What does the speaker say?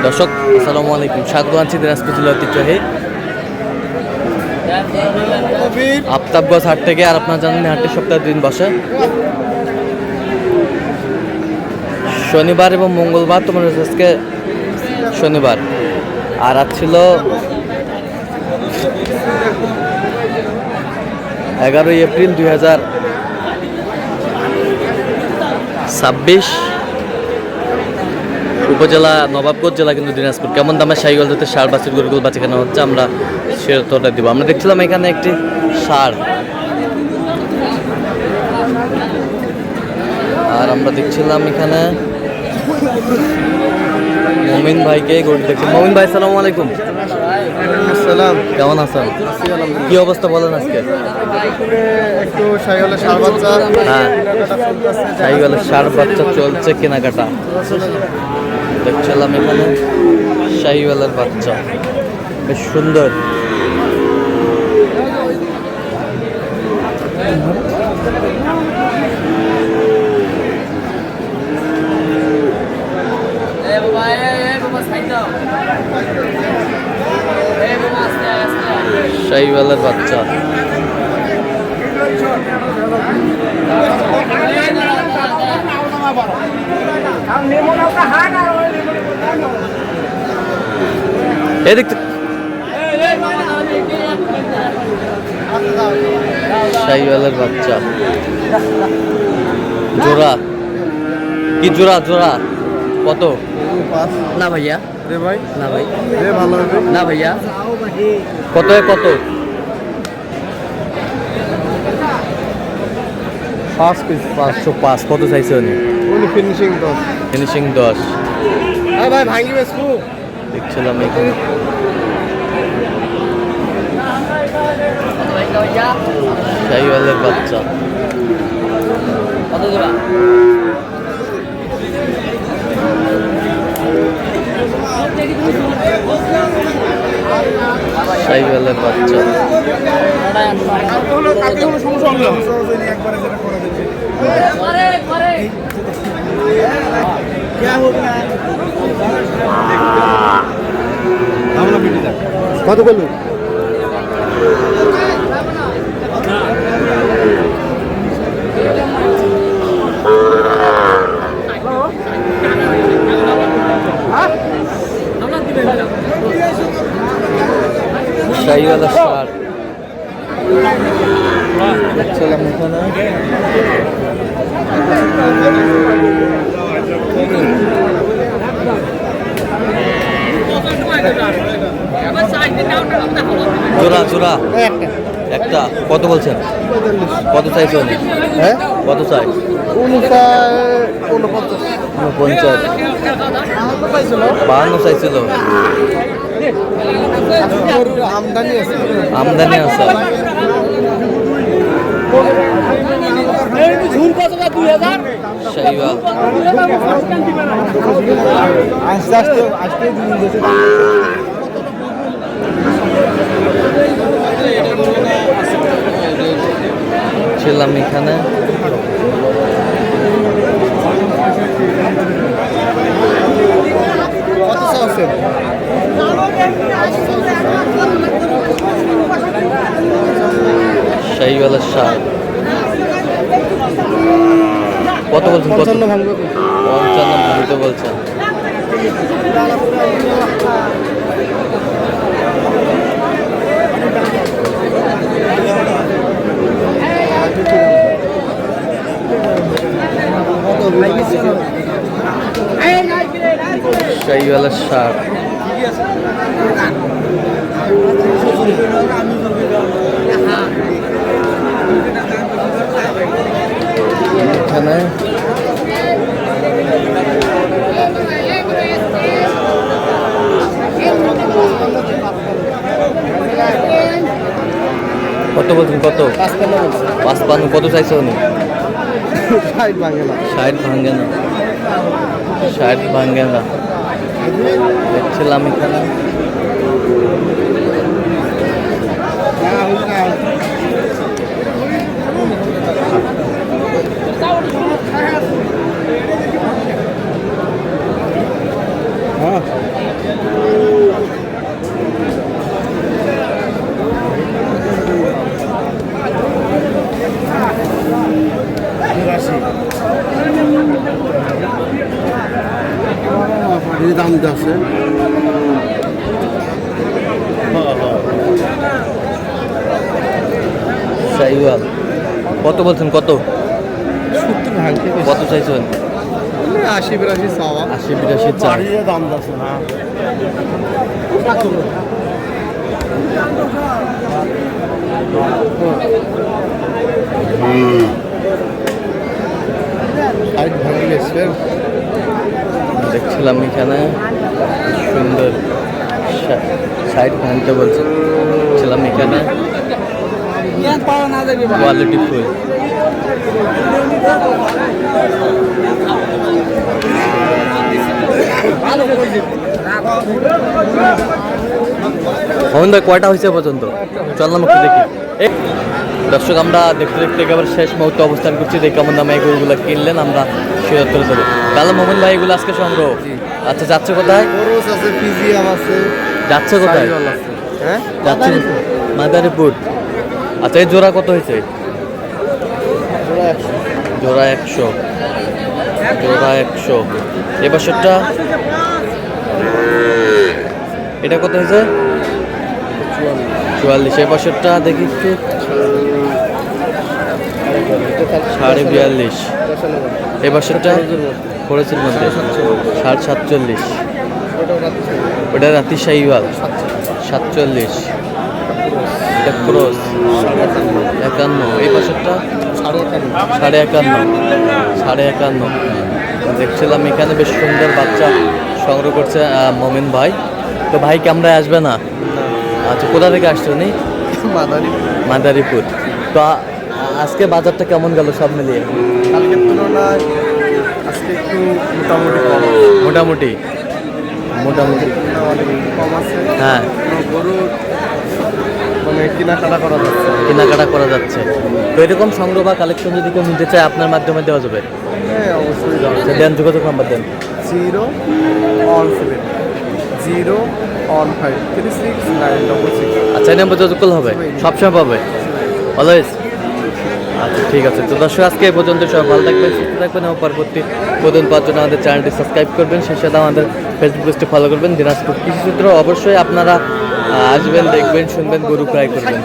দর্শক আসসালামু আলাইকুম, স্বাগত আছি দিনাজপুর জেলা ঐতিহ্যবাহী আফতাবগঞ্জ হাট থেকে। আর আপনারা জানেন হাটটি সপ্তাহে দিন বসে শনিবার এবং মঙ্গলবার। তোমার আজকে শনিবার আর আজ ছিল 11 এপ্রিল 2026, উপজেলা নবাবগঞ্জ জেলা কিন্তু দিনাজপুর। কেমন দামে শাহিওয়াল জাতের ষাঁড় বাছুর গরুগুলো বাচ্চা কেনা হচ্ছে আমরা সেটা দিব। আমরা দেখছিলাম এখানে একটি ষাঁড়, আর আমরা দেখছিলাম এখানে মমিন ভাইকে গরু দেখছি। মমিন ভাই আসসালামু আলাইকুম। আসসালাম, কেমন আছেন? কি অবস্থা বলেন আজকে? একটু শাহিওয়ালের ষাঁড় বাচ্চা, হ্যাঁ, শাহিওয়ালের ষাঁড় বাচ্চা চলছে কেনাকাটা। দেখছিলাম এখানে শাহিওয়ালের বাচ্চা বেশ সুন্দর। শাহিওয়ালের বাচ্চা এদিক শাহিওয়ালের বাচ্চা জোড়া কি জোড়া জোড়া কত? না ভাইয়া, রে ভাই, না ভাই, রে ভালো হবে না ভাইয়া, কত কত? 5 পিস, 505। কত চাইছে উনি? উনি ফিনিশিং 10। ফিনিশিং 10। হ্যাঁ ভাই, ভাঙি বেসবো। দেখছিলাম এখানে শাহিওয়ালের বাচ্চা কত জোড়া? শাহিওয়ালের বাচ্চা কত করলো? শাহিওয়ালের ষাঁড় দেখছিলাম এখানে। জোড়া জোড়া একটা কত বলছেন? কত চাইছে উনি? হ্যাঁ, কত চাই? 49 52 চাইছিল। আমদানি আছে, আমদানি আছে। শাহিওয়াল আস্তে আস্তে আস্তে ছিলাম এখানে। কত আছে? শাহিওয়ালের ষাঁড় কত বলছেন? 55 ভাঙবে। 55 ভাঙতে বলছেন। শাহিওয়ালের ষাঁড় এখানে কত বলছেন? কত? 55। কত চাইছে উনি? 60 ভাঙে না। 60 ভাঙে না, 60 ভাঙে না। দেখছিলাম এখানে হ্যাঁ এই দাম আছে শাহিওয়াল কত বলছেন, কত 70 ভাঙতে কত চাইছেন? 80-82 চাওয়া 80-82 চা। বাড়িয়ে দাম আছে না সাইড ভাঙি গেছে দেখছিলাম এখানে সুন্দর সাইড ভাঙতে বলছে, ছিলাম এখানে কোয়ালিটি ফুল। মোহন ভাই কয়টা হয়েছে পর্যন্ত? চললাম একটু দেখি। দর্শক আমরা দেখতে দেখতে একেবারে শেষ মুহূর্তে অবস্থান করছি, দেখি কেমন দামে এগুলো কিনলেন আমরা শেয়ার করে দেবো। তাহলে মোহন ভাই এগুলো আজকে সংগ্রহ। আচ্ছা যাচ্ছে কোথায়? খরচ আছে, পিজিএম আছে, যাচ্ছে কোথায়? সাইওয়াল আছে। হ্যাঁ যাচ্ছে মাদারীপুর। আচ্ছা এই জোড়া কত হয়েছে? জোড়া 100। জোড়া 100। এ বছরটা এটা কত হয়েছে? 44। এ বছরটা দেখি একটু 42.5। এ বছরটা খরচের মধ্যে 47.5। ওটা রাতি শাহিওয়াল 47। এটা ক্রস 51। এই বছরটা 51.5। দেখছিলাম এখানে বেশ সুন্দর বাচ্চা সংগ্রহ করছে মোমিন ভাই। তো ভাই ক্যামেরায় আসবে না? আচ্ছা কোথা থেকে আসছো নি? মাদারীপুর। তো আজকে বাজারটা কেমন গেল সব মিলিয়ে? কালকের তুলনায় আজকে একটু মোটামুটি মোটামুটি অনেক কম আছে। হ্যাঁ গরু মানে কেনাকাটা করা যাচ্ছে। কেনাকাটা করা যাচ্ছে। তো এরকম সংগ্রহ বা কালেকশন যদি কেউ নিতে চায় আপনার মাধ্যমে দেওয়া যাবে? হ্যাঁ অবশ্যই যাবে। দেন, যোগাযোগ নাম্বার দেন। 017 015 36966। আচ্ছা এই নাম্বার যোগাযোগ করলে হবে, সবসময় পাবে অলওয়েজ। আচ্ছা ঠিক আছে। তো দর্শক আজকে এই পর্যন্ত, সবাই ভালো থাকবেন, সুস্থ থাকবেন এবং পরবর্তী পর্যন্ত পাওয়ার জন্য আমাদের চ্যানেলটি সাবস্ক্রাইব করবেন, সেই সাথে আমাদের ফেসবুক পেজটি ফলো করবেন দিনাজপুর কৃষিচিত্র। অবশ্যই আপনারা আসবেন, দেখবেন, শুনবেন, গরু ক্রয় করবেন।